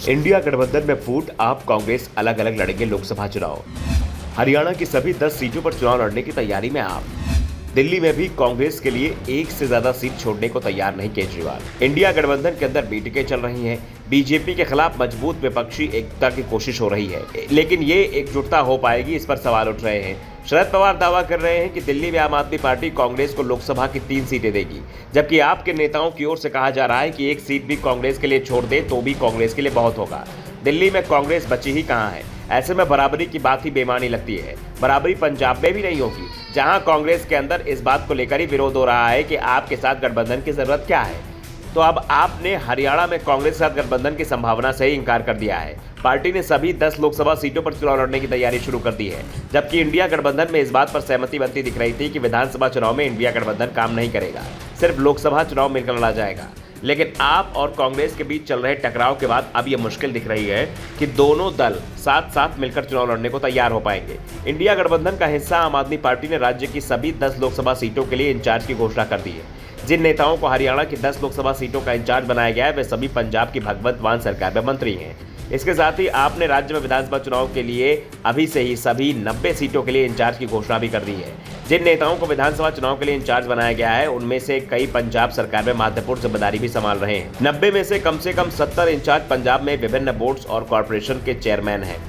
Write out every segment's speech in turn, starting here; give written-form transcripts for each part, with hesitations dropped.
India गठबंधन में फूट, आप कांग्रेस अलग अलग लड़ेंगे लोकसभा चुनाव। हरियाणा की सभी 10 सीटों पर चुनाव लड़ने की तैयारी में आप। दिल्ली में भी कांग्रेस के लिए एक से ज्यादा सीट छोड़ने को तैयार नहीं केजरीवाल। इंडिया गठबंधन के अंदर बैठकें चल रही हैं। बीजेपी के खिलाफ मजबूत विपक्षी एकता की कोशिश हो रही है, लेकिन ये एकजुटता हो पाएगी, इस पर सवाल उठ रहे हैं। शरद पवार दावा कर रहे हैं कि दिल्ली में आम आदमी पार्टी कांग्रेस को लोकसभा की 3 सीटें देगी, जबकि आपके नेताओं की ओर से कहा जा रहा है कि एक सीट भी कांग्रेस के लिए छोड़ दे तो भी कांग्रेस के लिए बहुत होगा। दिल्ली में कांग्रेस बची ही कहां है। ऐसे में बराबरी की बात ही बेमानी लगती है। बराबरी पंजाब में भी नहीं होगी, जहां कांग्रेस के अंदर इस बात को लेकर ही विरोध हो रहा है कि आपके साथ गठबंधन की जरूरत क्या है। तो अब आपने हरियाणा में कांग्रेस के साथ गठबंधन की संभावना से ही इंकार कर दिया है। पार्टी ने सभी 10 लोकसभा सीटों पर चुनाव लड़ने की तैयारी शुरू कर दी है, जबकि इंडिया गठबंधन में इस बात पर सहमति बनती दिख रही थी कि विधानसभा चुनाव में इंडिया गठबंधन काम नहीं करेगा, सिर्फ लोकसभा चुनाव मिलकर लड़ा जाएगा। लेकिन आप और कांग्रेस के बीच चल रहे टकराव के बाद अब यह मुश्किल दिख रही है कि दोनों दल साथ साथ मिलकर चुनाव लड़ने को तैयार हो पाएंगे। इंडिया गठबंधन का हिस्सा आम आदमी पार्टी ने राज्य की सभी 10 लोकसभा सीटों के लिए इंचार्ज की घोषणा कर दी है। जिन नेताओं को हरियाणा की 10 लोकसभा सीटों का इंचार्ज बनाया गया है, वे सभी पंजाब की भगवंत मान सरकार में मंत्री हैं। इसके साथ ही आपने राज्य में विधानसभा चुनाव के लिए अभी से ही सभी 90 सीटों के लिए इंचार्ज की घोषणा भी कर दी है। जिन नेताओं को विधानसभा चुनाव के लिए इंचार्ज बनाया गया है, उनमें से कई पंजाब सरकार में महत्वपूर्ण जिम्मेदारी भी संभाल रहे हैं। 90 में से कम 70 इंचार्ज पंजाब में विभिन्न बोर्ड्स और कॉर्पोरेशन के चेयरमैन हैं,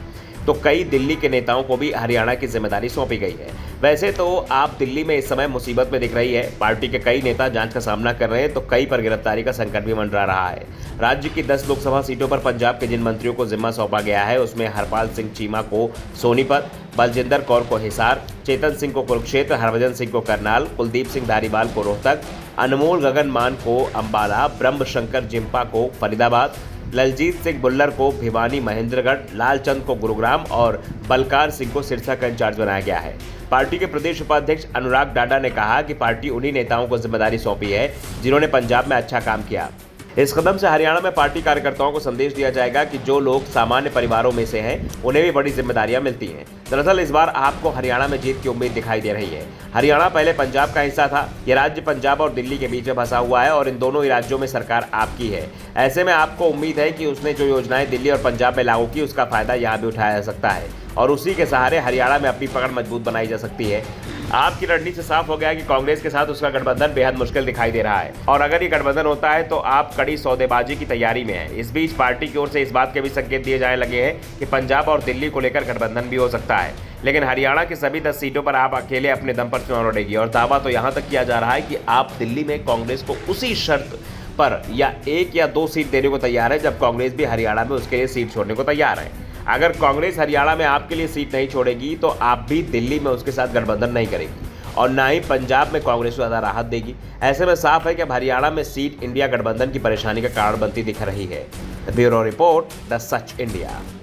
तो कई दिल्ली के नेताओं को भी हरियाणा की जिम्मेदारी सौंपी गई है। वैसे तो आप दिल्ली में इस समय मुसीबत में दिख रही है। पार्टी के कई नेता जांच का सामना कर रहे हैं, तो कई पर गिरफ्तारी का संकट भी मंडरा रहा है। राज्य की 10 लोकसभा सीटों पर पंजाब के जिन मंत्रियों को जिम्मा सौंपा गया है, उसमें हरपाल सिंह चीमा को सोनीपत, बलजिंदर कौर को हिसार, चेतन सिंह को कुरुक्षेत्र, हरभजन सिंह को करनाल, कुलदीप सिंह धारीवाल को रोहतक, अनमोल गगन मान को अंबाला, ब्रह्म शंकर जिम्पा को फरीदाबाद, ललजीत सिंह बुल्लर को भिवानी महेंद्रगढ़, लालचंद को गुरुग्राम और बलकार सिंह को सिरसा का इंचार्ज बनाया गया है। पार्टी के प्रदेश उपाध्यक्ष अनुराग डाडा ने कहा कि पार्टी उन्हीं नेताओं को जिम्मेदारी सौंपी है जिन्होंने पंजाब में अच्छा काम किया। इस कदम से हरियाणा में पार्टी कार्यकर्ताओं को संदेश दिया जाएगा कि जो लोग सामान्य परिवारों में से हैं, उन्हें भी बड़ी जिम्मेदारियां मिलती हैं। दरअसल इस बार आपको हरियाणा में जीत की उम्मीद दिखाई दे रही है। हरियाणा पहले पंजाब का हिस्सा था। यह राज्य पंजाब और दिल्ली के बीच में फंसा हुआ है और इन दोनों ही राज्यों में सरकार आपकी है। ऐसे में आपको उम्मीद है कि उसने जो योजनाएं दिल्ली और पंजाब में लागू की, उसका फायदा यहाँ भी उठाया जा सकता है और उसी के सहारे हरियाणा में अपनी पकड़ मजबूत बनाई जा सकती है। आपकी रणनीति से साफ हो गया कि कांग्रेस के साथ उसका गठबंधन बेहद मुश्किल दिखाई दे रहा है और अगर ये गठबंधन होता है तो आप कड़ी सौदेबाजी की तैयारी में हैं। इस बीच पार्टी की ओर से इस बात के भी संकेत दिए जाने लगे हैं कि पंजाब और दिल्ली को लेकर गठबंधन भी हो सकता है, लेकिन हरियाणा की सभी 10 सीटों पर आप अकेले अपने दम पर चुनाव लड़ेगी। और दावा तो यहाँ तक किया जा रहा है कि आप दिल्ली में कांग्रेस को उसी शर्त पर या 1 या 2 सीट देने को तैयार है जब कांग्रेस भी हरियाणा में उसके लिए सीट छोड़ने को तैयार है। अगर कांग्रेस हरियाणा में आपके लिए सीट नहीं छोड़ेगी तो आप भी दिल्ली में उसके साथ गठबंधन नहीं करेगी और ना ही पंजाब में कांग्रेस को ज़्यादा राहत देगी। ऐसे में साफ है कि अब हरियाणा में सीट इंडिया गठबंधन की परेशानी का कारण बनती दिख रही है। Bureau report, the such India.